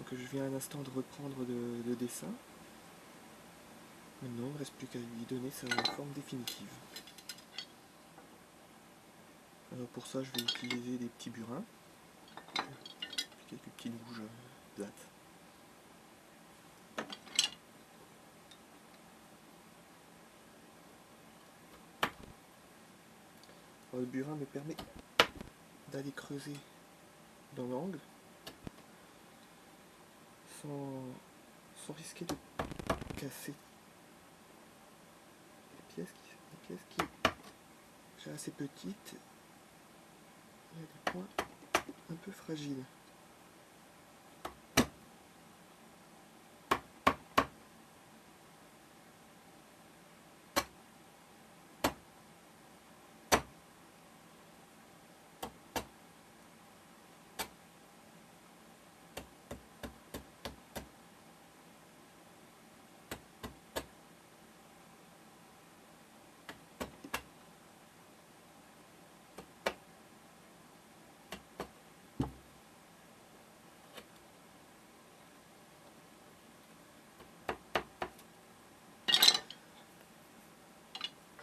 que je viens un instant de reprendre le dessin. Maintenant, il ne reste plus qu'à lui donner sa forme définitive. Alors pour ça, je vais utiliser des petits burins, quelques petites bouges plates. Alors, le burin me permet d'aller creuser dans l'angle sans risquer de casser les pièces qui sont assez petites. Il y a des points un peu fragiles.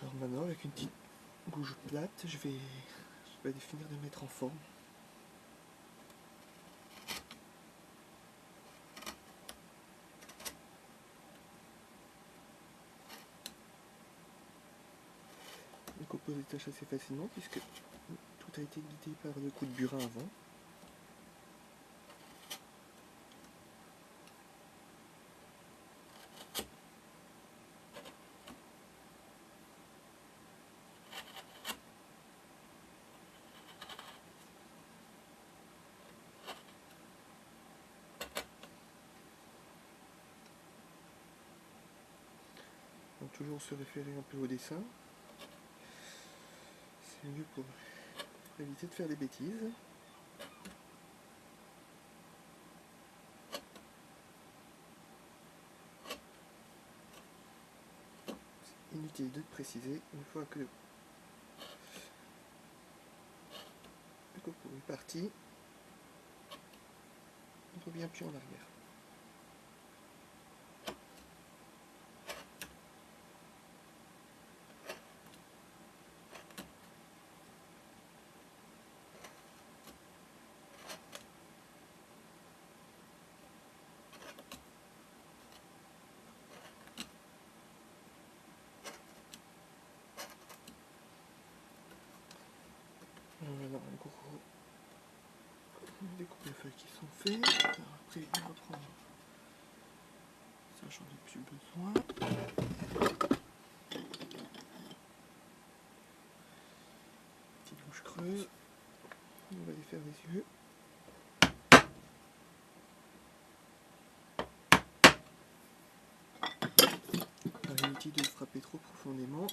Alors maintenant, avec une petite bouge plate, je vais finir de mettre en forme. Je compose les tâches assez facilement puisque tout a été guidé par le coup de burin avant. Donc toujours se référer un peu au dessin. C'est mieux pour éviter de faire des bêtises. C'est inutile de préciser une fois que le copeau est parti, on ne revient plus en arrière. Voilà, en gros, on découpe les feuilles qui sont faites. Alors après, on va prendre ça, j'en ai plus besoin. Petite bouche creuse. On va aller faire les yeux. Inutile de frapper trop profondément.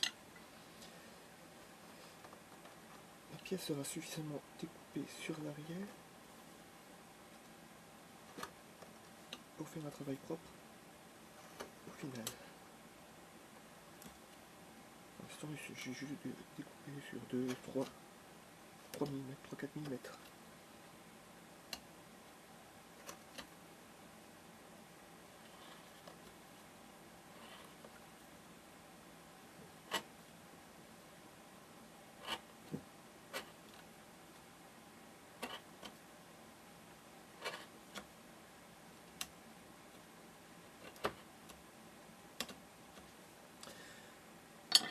La pièce sera suffisamment découpée sur l'arrière pour faire un travail propre au final. Pour l'instant, j'ai juste découpé sur 3 mm, 3-4 mm.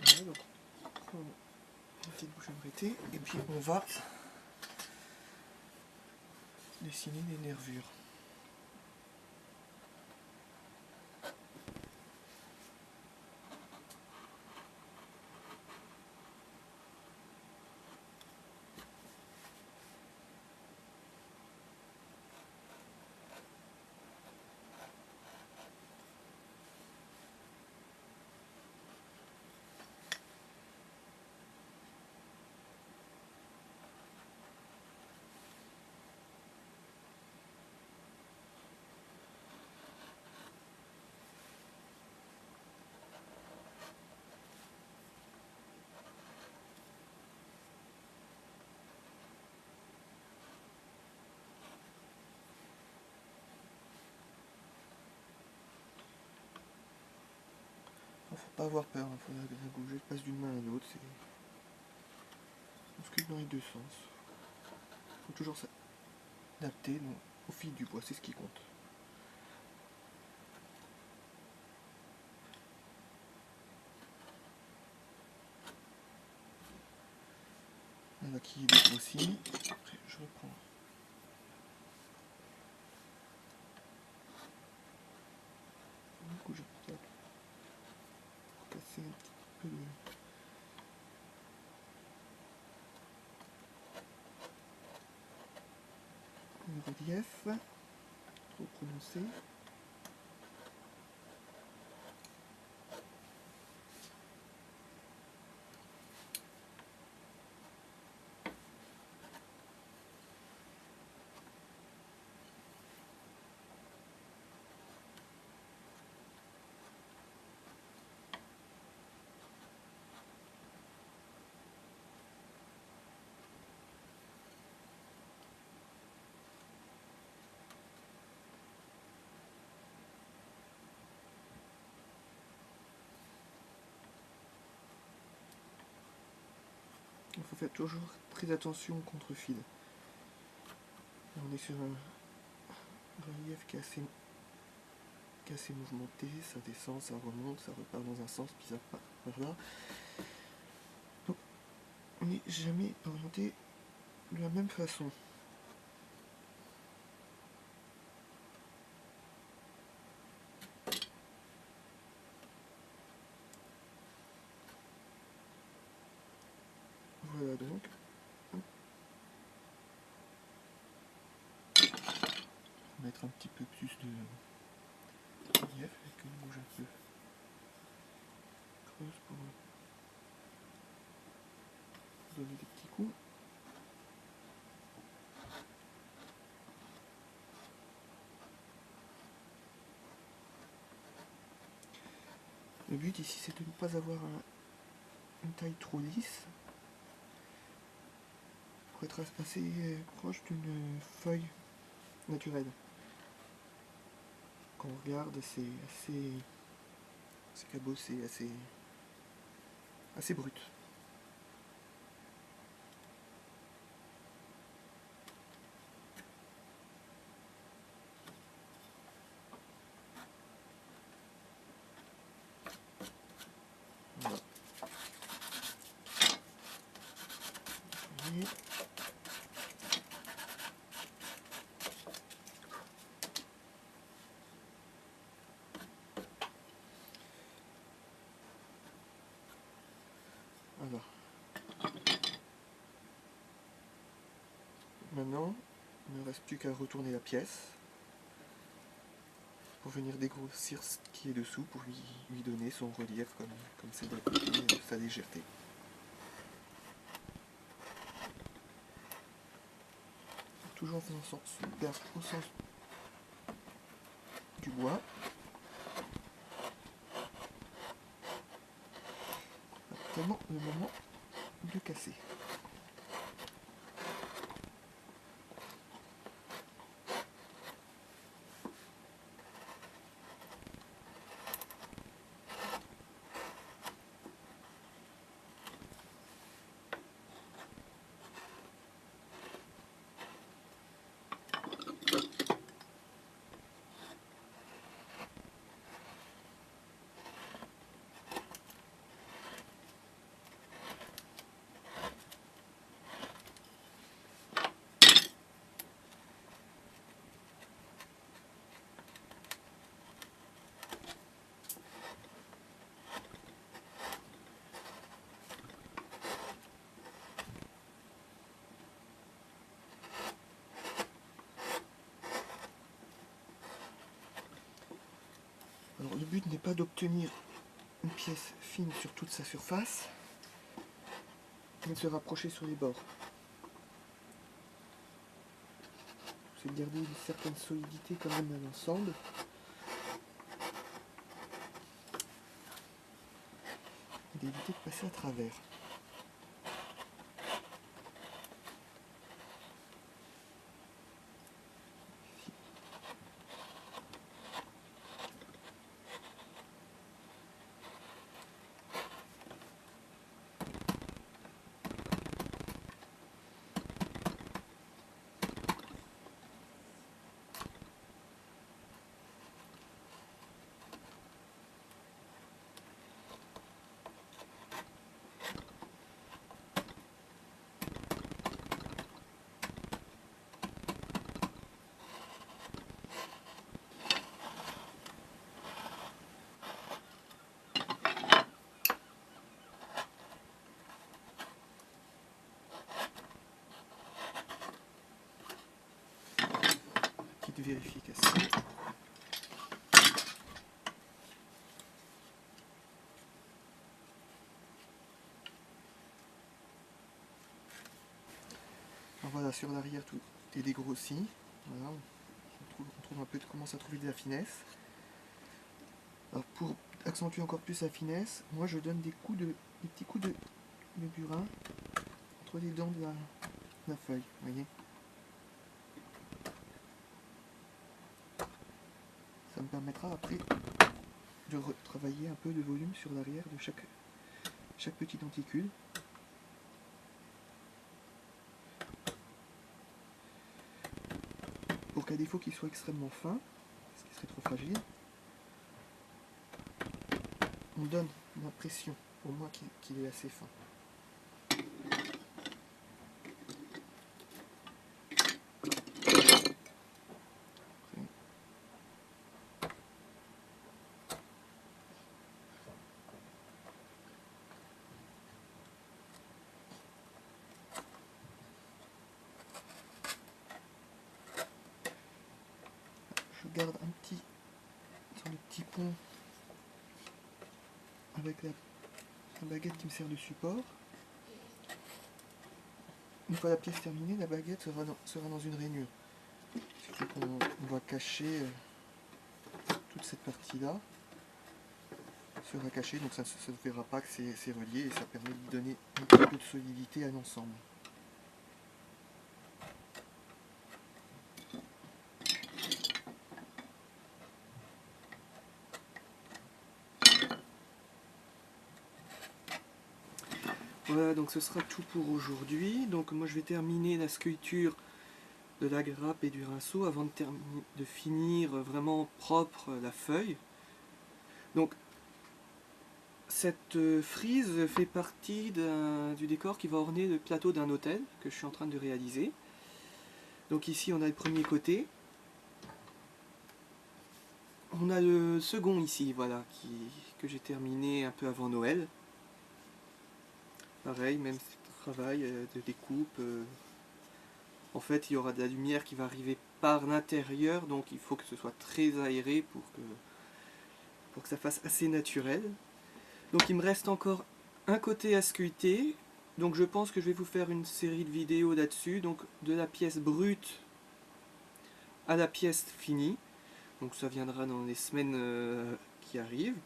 Voilà, donc on prend une petite bouche arrêtée et puis on va dessiner les nervures. pas avoir peur, il faudra bien bouger, je passe d'une main à l'autre, on sculpte dans les deux sens. Il faut toujours s'adapter au fil du bois, c'est ce qui compte. On a qui est aussi. Après, je reprends. Du coup, je vais casser un petit peu le relief, trop prononcé. Il faut faire toujours très attention au contre-fil. On est sur un relief qui est assez mouvementé, ça descend, ça remonte, ça repart dans un sens, puis ça repart par là. Donc on n'est jamais orienté de la même façon. Voilà donc. On va mettre un petit peu plus de relief avec une bouge un peu creuse pour donner des petits coups. Le but ici c'est de ne pas avoir une taille trop lisse pour être assez proche d'une feuille naturelle. Quand on regarde, c'est assez cabossé, assez brut. Voilà. Et voilà. Maintenant, il ne reste plus qu'à retourner la pièce pour venir dégrossir ce qui est dessous pour lui donner son relief comme c'est de sa légèreté. Toujours en faisant son perce au sens du bois. Tellement le moment de casser. Alors le but n'est pas d'obtenir une pièce fine sur toute sa surface, mais de se rapprocher sur les bords. C'est de garder une certaine solidité quand même à l'ensemble. Et d'éviter de passer à travers. petite vérification. Alors voilà, sur l'arrière tout est dégrossi. Voilà, on trouve un peu, commence à trouver de la finesse. Alors pour accentuer encore plus la finesse, moi je donne des petits coups de burin entre les dents de la feuille, vous voyez. Ça me permettra après de travailler un peu de volume sur l'arrière de chaque petit denticule. Pour qu'à défaut qu'il soit extrêmement fin, ce qui serait trop fragile, on donne l'impression au moins qu'il est assez fin. Je garde un petit sur le petit pont avec la baguette qui me sert de support. Une fois la pièce terminée, la baguette sera dans une rainure. Ce qui fait qu'on va cacher toute cette partie-là. Sera cachée, donc ça ne se verra pas que c'est relié et ça permet de donner un petit peu de solidité à l'ensemble. Voilà, donc ce sera tout pour aujourd'hui. Donc moi je vais terminer la sculpture de la grappe et du rinceau avant de finir vraiment propre la feuille. Donc cette frise fait partie du décor qui va orner le plateau d'un hôtel que je suis en train de réaliser. Donc ici on a le premier côté. On a le second ici, voilà, que j'ai terminé un peu avant Noël. Pareil, même travail de découpe. En fait, il y aura de la lumière qui va arriver par l'intérieur, donc il faut que ce soit très aéré pour que ça fasse assez naturel. Donc il me reste encore un côté à sculpter. Donc je pense que je vais vous faire une série de vidéos là-dessus, donc de la pièce brute à la pièce finie. Donc ça viendra dans les semaines qui arrivent.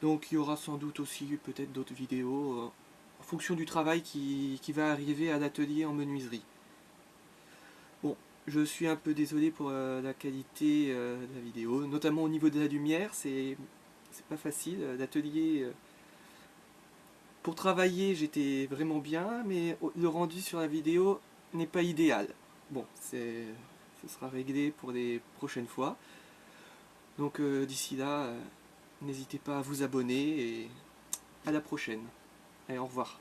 Donc il y aura sans doute aussi peut-être d'autres vidéos en fonction du travail qui va arriver à l'atelier en menuiserie. Bon, je suis un peu désolé pour la qualité de la vidéo, notamment au niveau de la lumière, c'est pas facile. L'atelier, pour travailler, j'étais vraiment bien, mais le rendu sur la vidéo n'est pas idéal. Bon, ce sera réglé pour les prochaines fois. Donc d'ici là, n'hésitez pas à vous abonner et à la prochaine. Allez, au revoir.